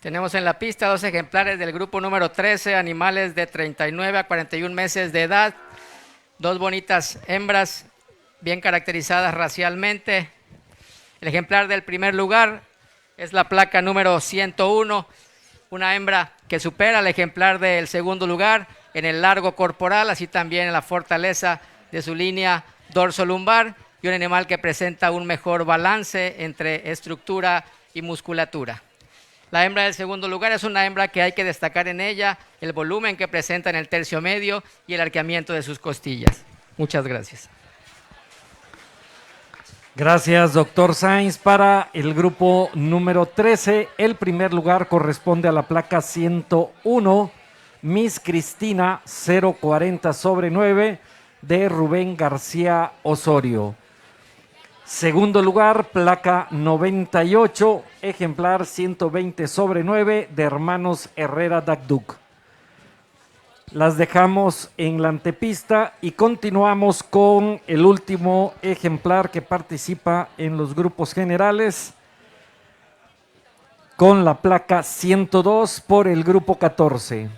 Tenemos en la pista 2 ejemplares del grupo número 13, animales de 39 a 41 meses de edad, dos bonitas hembras bien caracterizadas racialmente. El ejemplar del primer lugar es la placa número 101, una hembra que supera al ejemplar del segundo lugar en el largo corporal, así también en la fortaleza de su línea dorso-lumbar, y un animal que presenta un mejor balance entre estructura y musculatura. La hembra del segundo lugar es una hembra que hay que destacar en ella el volumen que presenta en el tercio medio y el arqueamiento de sus costillas. Muchas gracias. Gracias, doctor Sainz. Para el grupo número 13, el primer lugar corresponde a la placa 101, Miss Cristina 040/9 de Rubén García Osorio. Segundo lugar, placa 98, ejemplar 120/9 de Hermanos Herrera Dagduc. Las dejamos en la antepista y continuamos con el último ejemplar que participa en los grupos generales con la placa 102 por el grupo 14.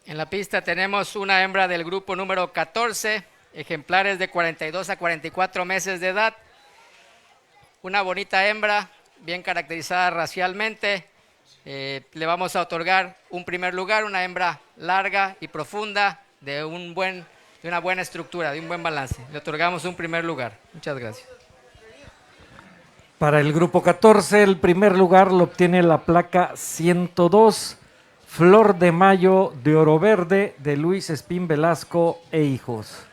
En la pista tenemos una hembra del grupo número 14, ejemplares de 42 a 44 meses de edad. Una bonita hembra, bien caracterizada racialmente. Le vamos a otorgar un primer lugar, una hembra larga y profunda, de una buena estructura, de un buen balance. Le otorgamos un primer lugar. Muchas gracias. Para el grupo 14, el primer lugar lo obtiene la placa 102, Flor de Mayo de Oro Verde de Luis Espín Velasco e hijos.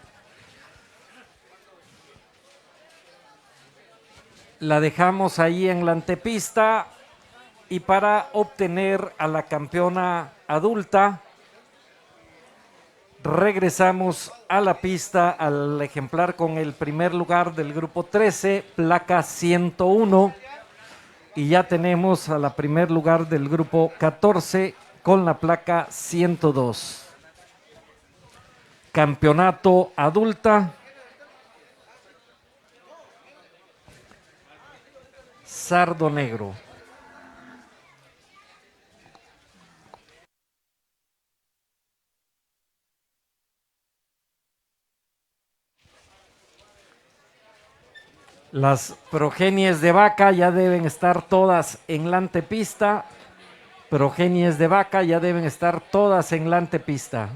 La dejamos ahí en la antepista y para obtener a la campeona adulta regresamos a la pista al ejemplar con el primer lugar del grupo 13, placa 101, y ya tenemos a la primer lugar del grupo 14 con la placa 102. Campeonato adulta. Sardo negro. Las progenies de vaca ya deben estar todas en la antepista. Progenies de vaca ya deben estar todas en la antepista.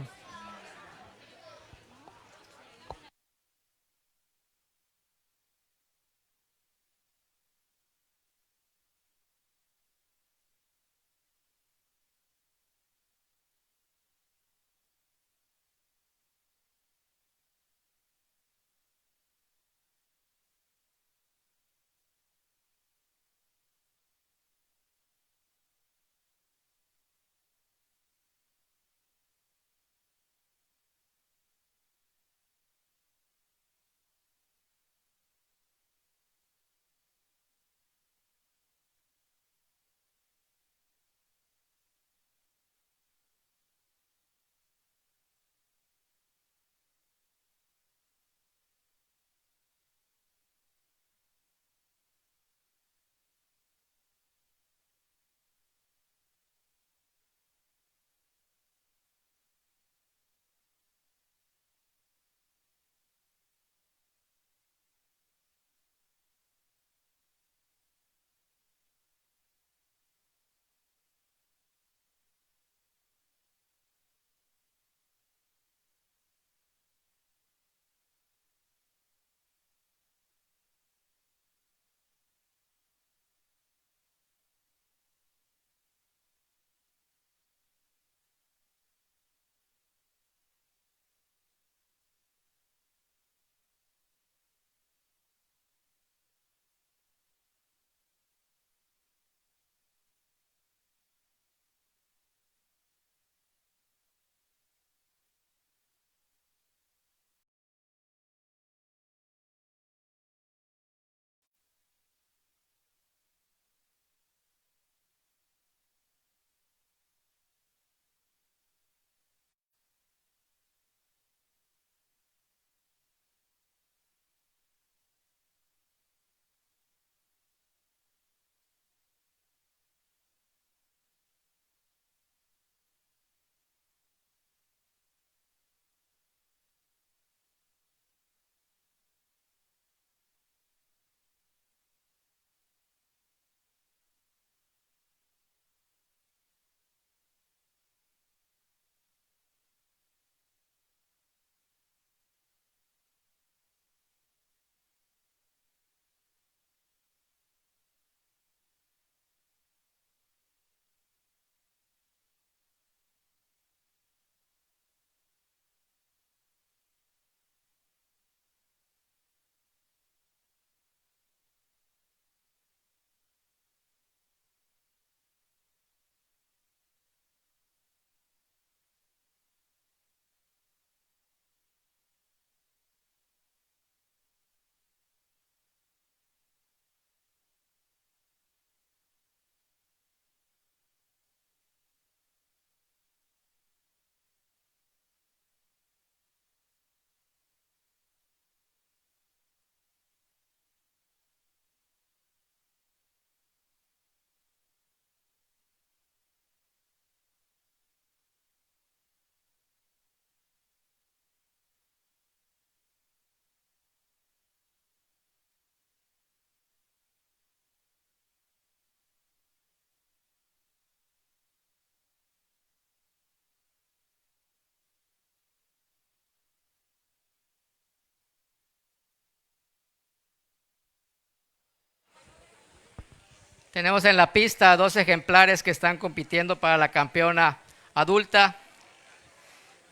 Tenemos en la pista 2 ejemplares que están compitiendo para la campeona adulta.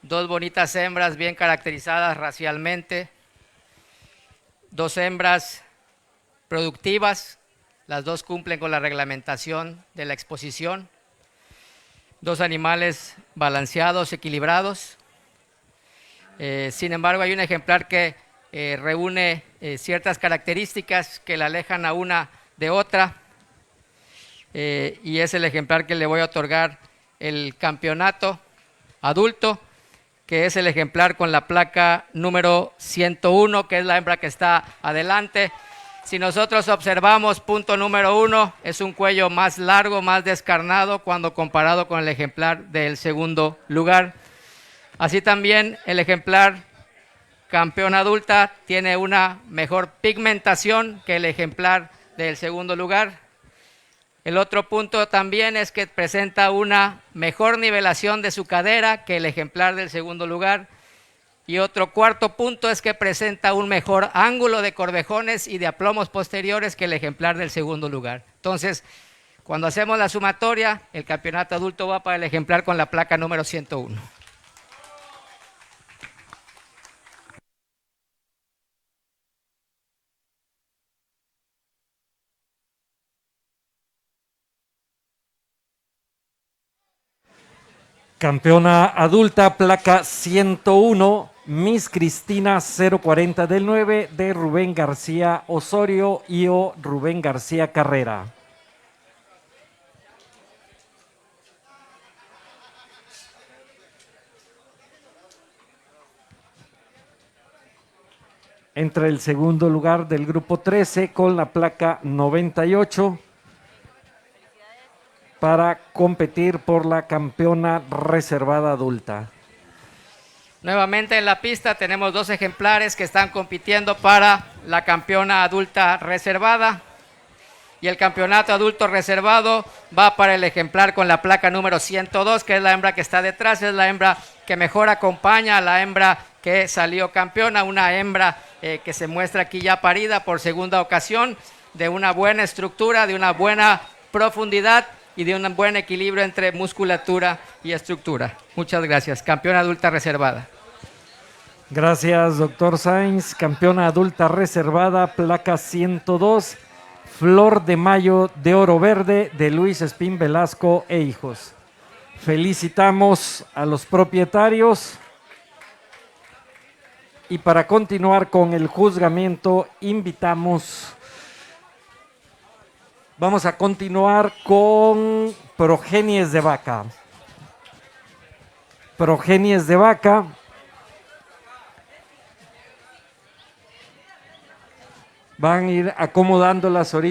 2 bonitas hembras bien caracterizadas racialmente. 2 hembras productivas. Las 2 cumplen con la reglamentación de la exposición. 2 animales balanceados, equilibrados. Sin embargo, hay un ejemplar que reúne ciertas características que la alejan a una de otra. Y es el ejemplar que le voy a otorgar el campeonato adulto, que es el ejemplar con la placa número 101, que es la hembra que está adelante. Si nosotros observamos, punto número 1, es un cuello más largo, más descarnado cuando comparado con el ejemplar del segundo lugar. Así también el ejemplar campeón adulta tiene una mejor pigmentación que el ejemplar del segundo lugar. El otro punto también es que presenta una mejor nivelación de su cadera que el ejemplar del segundo lugar. Y otro cuarto punto es que presenta un mejor ángulo de corvejones y de aplomos posteriores que el ejemplar del segundo lugar. Entonces, cuando hacemos la sumatoria, el campeonato adulto va para el ejemplar con la placa número 101. Campeona adulta, placa 101, Miss Cristina 040 del 9 de Rubén García Osorio y o Rubén García Carrera. Entra el segundo lugar del grupo 13 con la placa 98 para competir por la campeona reservada adulta. Nuevamente en la pista tenemos dos ejemplares que están compitiendo para la campeona adulta reservada. Y el campeonato adulto reservado va para el ejemplar con la placa número 102, que es la hembra que está detrás, es la hembra que mejor acompaña a la hembra que salió campeona, una hembra que se muestra aquí ya parida por segunda ocasión, de una buena estructura, de una buena profundidad y de un buen equilibrio entre musculatura y estructura. Muchas gracias. Campeona adulta reservada. Gracias, doctor Sainz. Campeona adulta reservada, placa 102, Flor de Mayo de Oro Verde de Luis Espín Velasco e hijos. Felicitamos a los propietarios. Y para continuar con el juzgamiento, vamos a continuar con progenies de vaca. Progenies de vaca. Van a ir acomodándolas ahorita.